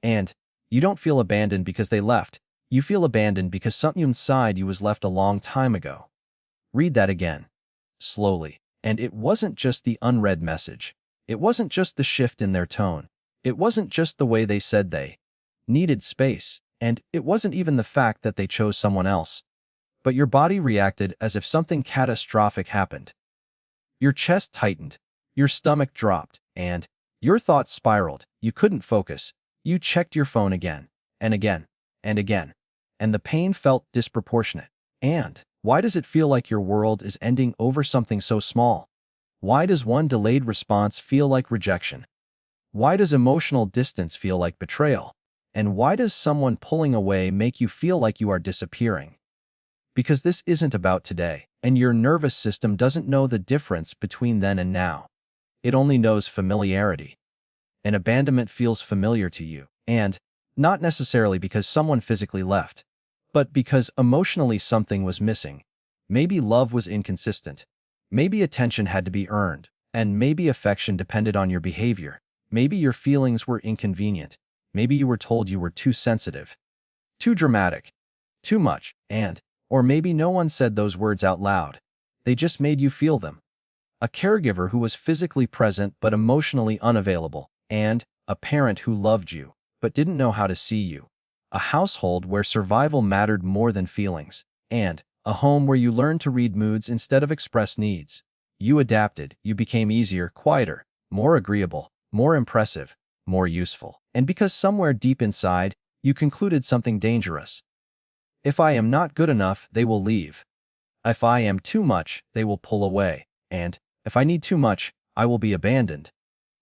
And you don't feel abandoned because they left. You feel abandoned because something inside you was left a long time ago. Read that again, slowly. And it wasn't just the unread message. It wasn't just the shift in their tone. It wasn't just the way they said they needed space. And it wasn't even the fact that they chose someone else. But your body reacted as if something catastrophic happened. Your chest tightened, your stomach dropped, and your thoughts spiraled. You couldn't focus. You checked your phone again, and again, and again, and the pain felt disproportionate. And why does it feel like your world is ending over something so small? Why does one delayed response feel like rejection? Why does emotional distance feel like betrayal? And why does someone pulling away make you feel like you are disappearing? Because this isn't about today, and your nervous system doesn't know the difference between then and now. It only knows familiarity. And abandonment feels familiar to you, and not necessarily because someone physically left, but because emotionally something was missing. Maybe love was inconsistent. Maybe attention had to be earned, and maybe affection depended on your behavior. Maybe your feelings were inconvenient. Maybe you were told you were too sensitive, too dramatic, too much, or maybe no one said those words out loud. They just made you feel them. A caregiver who was physically present but emotionally unavailable, and a parent who loved you but didn't know how to see you. A household where survival mattered more than feelings, and a home where you learned to read moods instead of express needs. You adapted, you became easier, quieter, more agreeable, more impressive, more useful. And because somewhere deep inside, you concluded something dangerous. If I am not good enough, they will leave. If I am too much, they will pull away. And if I need too much, I will be abandoned.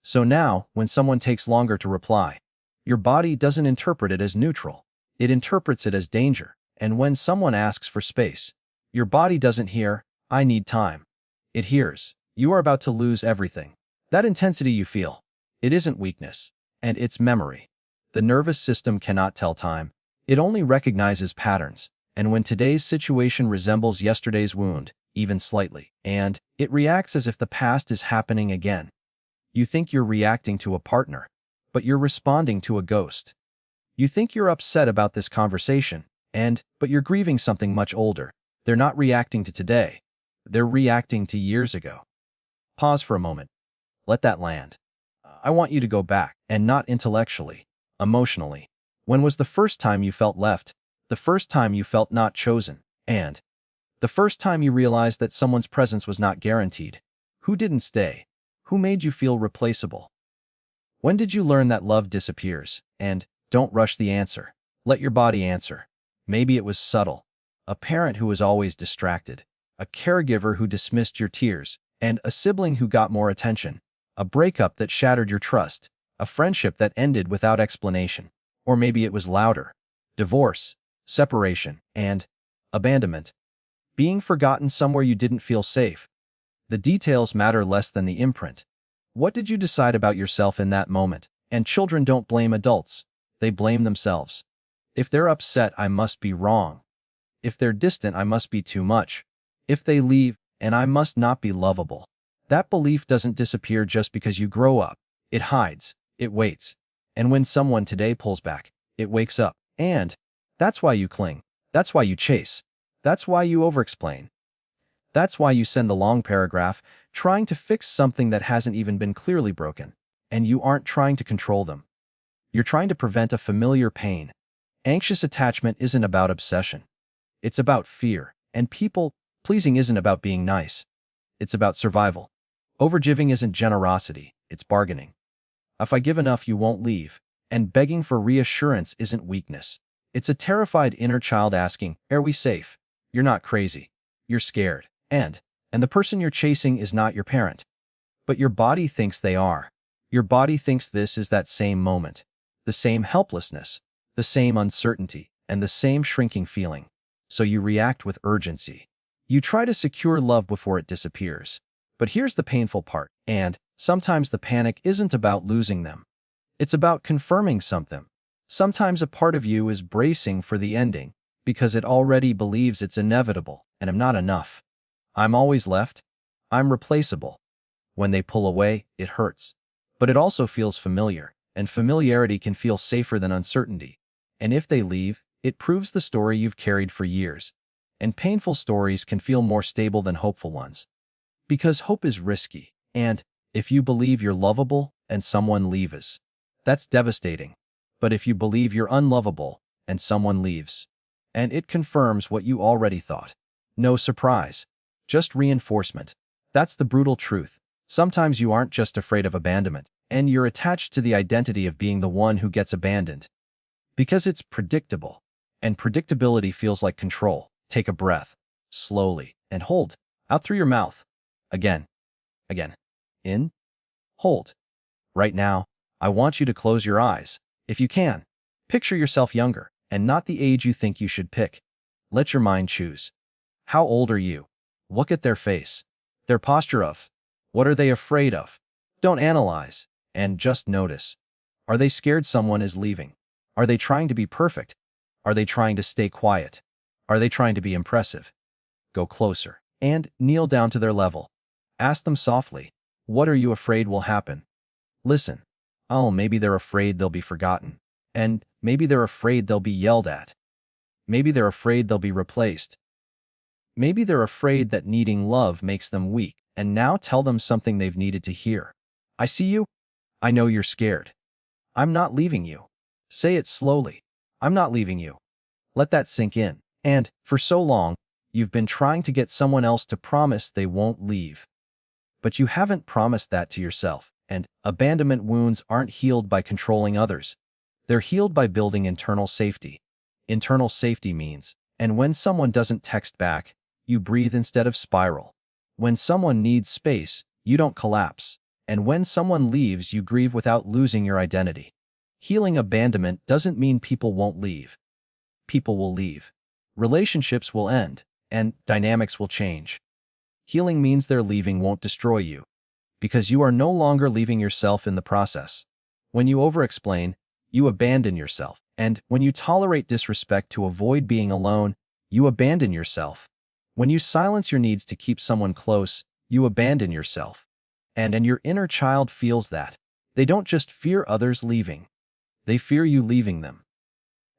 So now, when someone takes longer to reply, your body doesn't interpret it as neutral. It interprets it as danger. And when someone asks for space, your body doesn't hear, I need time. It hears, you are about to lose everything. That intensity you feel, it isn't weakness, and it's memory. The nervous system cannot tell time. It only recognizes patterns. And when today's situation resembles yesterday's wound, even slightly, and it reacts as if the past is happening again. You think you're reacting to a partner, but you're responding to a ghost. You think you're upset about this conversation, but you're grieving something much older. They're not reacting to today. They're reacting to years ago. Pause for a moment. Let that land. I want you to go back, and not intellectually, emotionally. When was the first time you felt left? The first time you felt not chosen? And the first time you realized that someone's presence was not guaranteed? Who didn't stay? Who made you feel replaceable? When did you learn that love disappears? And don't rush the answer. Let your body answer. Maybe it was subtle. A parent who was always distracted. A caregiver who dismissed your tears. And a sibling who got more attention. A breakup that shattered your trust. A friendship that ended without explanation. Or maybe it was louder. Divorce, separation, and abandonment. Being forgotten somewhere you didn't feel safe. The details matter less than the imprint. What did you decide about yourself in that moment? And children don't blame adults. They blame themselves. If they're upset, I must be wrong. If they're distant, I must be too much. If they leave, and I must not be lovable. That belief doesn't disappear just because you grow up. It hides. It waits. And when someone today pulls back, it wakes up. And that's why you cling. That's why you chase. That's why you overexplain. That's why you send the long paragraph, trying to fix something that hasn't even been clearly broken. And you aren't trying to control them. You're trying to prevent a familiar pain. Anxious attachment isn't about obsession. It's about fear. And people-pleasing isn't about being nice. It's about survival. Overgiving isn't generosity. It's bargaining. If I give enough, you won't leave. And begging for reassurance isn't weakness. It's a terrified inner child asking, are we safe? You're not crazy. You're scared. And the person you're chasing is not your parent. But your body thinks they are. Your body thinks this is that same moment. The same helplessness. The same uncertainty. And the same shrinking feeling. So you react with urgency. You try to secure love before it disappears. But here's the painful part. And sometimes the panic isn't about losing them. It's about confirming something. Sometimes a part of you is bracing for the ending because it already believes it's inevitable, and I'm not enough. I'm always left. I'm replaceable. When they pull away, it hurts. But it also feels familiar. and familiarity can feel safer than uncertainty. And if they leave, it proves the story you've carried for years. And painful stories can feel more stable than hopeful ones. Because hope is risky, and if you believe you're lovable and someone leaves, that's devastating. But if you believe you're unlovable and someone leaves, and it confirms what you already thought. No surprise, just reinforcement. That's the brutal truth. Sometimes you aren't just afraid of abandonment, and you're attached to the identity of being the one who gets abandoned. Because it's predictable, and predictability feels like control. Take a breath, slowly, and hold, out through your mouth. Again. In, hold. Right now, I want you to close your eyes. If you can, picture yourself younger, and not the age you think you should pick. Let your mind choose. How old are you? Look at their face, their posture of. What are they afraid of? Don't analyze, and just notice. Are they scared someone is leaving? Are they trying to be perfect? Are they trying to stay quiet? Are they trying to be impressive? Go closer, and kneel down to their level. Ask them softly, what are you afraid will happen? Listen. Oh, maybe they're afraid they'll be forgotten. And maybe they're afraid they'll be yelled at. Maybe they're afraid they'll be replaced. Maybe they're afraid that needing love makes them weak, and now tell them something they've needed to hear. I see you. I know you're scared. I'm not leaving you. Say it slowly. I'm not leaving you. Let that sink in. And, for so long, you've been trying to get someone else to promise they won't leave. But you haven't promised that to yourself, and abandonment wounds aren't healed by controlling others. They're healed by building internal safety. Internal safety means, and when someone doesn't text back, you breathe instead of spiral. When someone needs space, you don't collapse. And when someone leaves, you grieve without losing your identity. Healing abandonment doesn't mean people won't leave. People will leave. Relationships will end, and dynamics will change. Healing means their leaving won't destroy you, because you are no longer leaving yourself in the process. When you over-explain, you abandon yourself, and when you tolerate disrespect to avoid being alone, you abandon yourself. When you silence your needs to keep someone close, you abandon yourself. And your inner child feels that. They don't just fear others leaving. They fear you leaving them.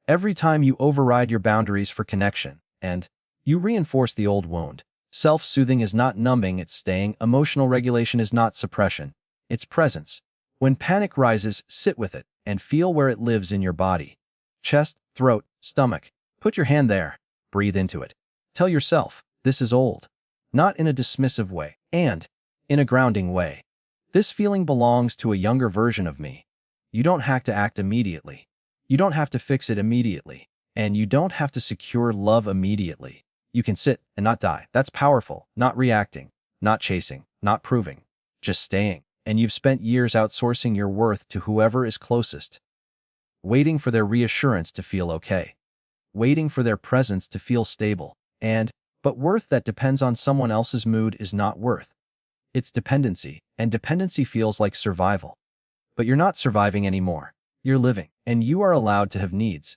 Every time you override your boundaries for connection, and you reinforce the old wound. Self-soothing is not numbing, it's staying. Emotional regulation is not suppression, it's presence. When panic rises, sit with it, and feel where it lives in your body. Chest, throat, stomach. Put your hand there. Breathe into it. Tell yourself, this is old. Not in a dismissive way, and in a grounding way. This feeling belongs to a younger version of me. You don't have to act immediately. You don't have to fix it immediately. And you don't have to secure love immediately. You can sit and not die. That's powerful. Not reacting, not chasing, not proving, just staying. And you've spent years outsourcing your worth to whoever is closest. Waiting for their reassurance to feel okay. Waiting for their presence to feel stable. But worth that depends on someone else's mood is not worth. It's dependency, and dependency feels like survival. But you're not surviving anymore. You're living, and you are allowed to have needs.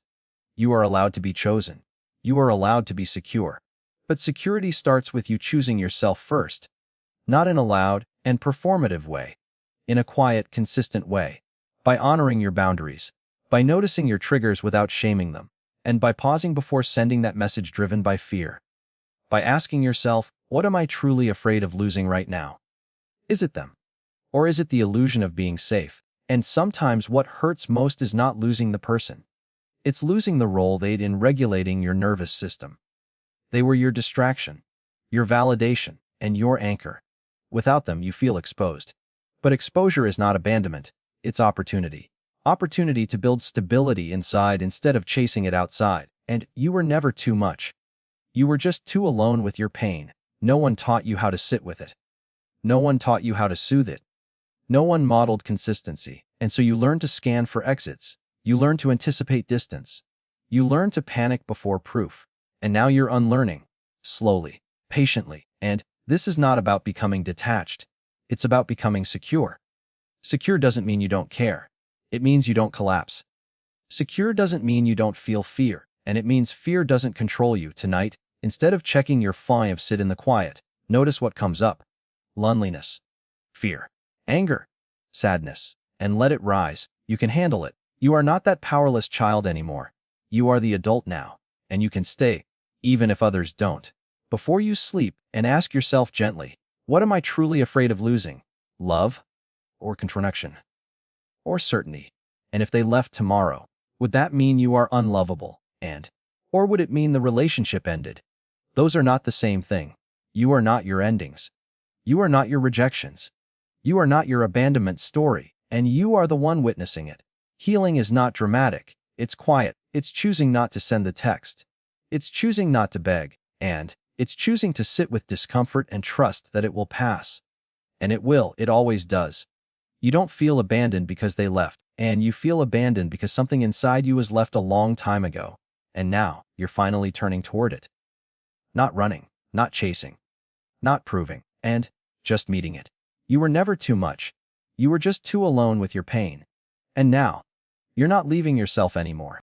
You are allowed to be chosen. You are allowed to be secure. But security starts with you choosing yourself first. Not in a loud and performative way. In a quiet, consistent way. By honoring your boundaries. By noticing your triggers without shaming them. And by pausing before sending that message driven by fear. By asking yourself, what am I truly afraid of losing right now? Is it them? Or is it the illusion of being safe? And sometimes what hurts most is not losing the person. It's losing the role they'd in regulating your nervous system. They were your distraction, your validation, and your anchor. Without them, you feel exposed. But exposure is not abandonment, it's opportunity. Opportunity to build stability inside instead of chasing it outside. And you were never too much. You were just too alone with your pain. No one taught you how to sit with it. No one taught you how to soothe it. No one modeled consistency, and so you learned to scan for exits. You learned to anticipate distance. You learned to panic before proof. And now you're unlearning. Slowly, patiently. And this is not about becoming detached. It's about becoming secure. Secure doesn't mean you don't care. It means you don't collapse. Secure doesn't mean you don't feel fear, and it means fear doesn't control you. Tonight, instead of checking your 5, sit in the quiet. Notice what comes up. Loneliness, fear, anger, sadness, and let it rise. You can handle it. You are not that powerless child anymore. You are the adult now, and you can stay, even if others don't. Before you sleep, and ask yourself gently, what am I truly afraid of losing? Love? Or connection? Or certainty? And if they left tomorrow, would that mean you are unlovable? Or would it mean the relationship ended? Those are not the same thing. You are not your endings. You are not your rejections. You are not your abandonment story, and you are the one witnessing it. Healing is not dramatic. It's quiet. It's choosing not to send the text. It's choosing not to beg, and it's choosing to sit with discomfort and trust that it will pass. And it will. It always does. You don't feel abandoned because they left, and you feel abandoned because something inside you was left a long time ago, and now you're finally turning toward it. Not running, not chasing, not proving, and just meeting it. You were never too much. You were just too alone with your pain. And now, you're not leaving yourself anymore.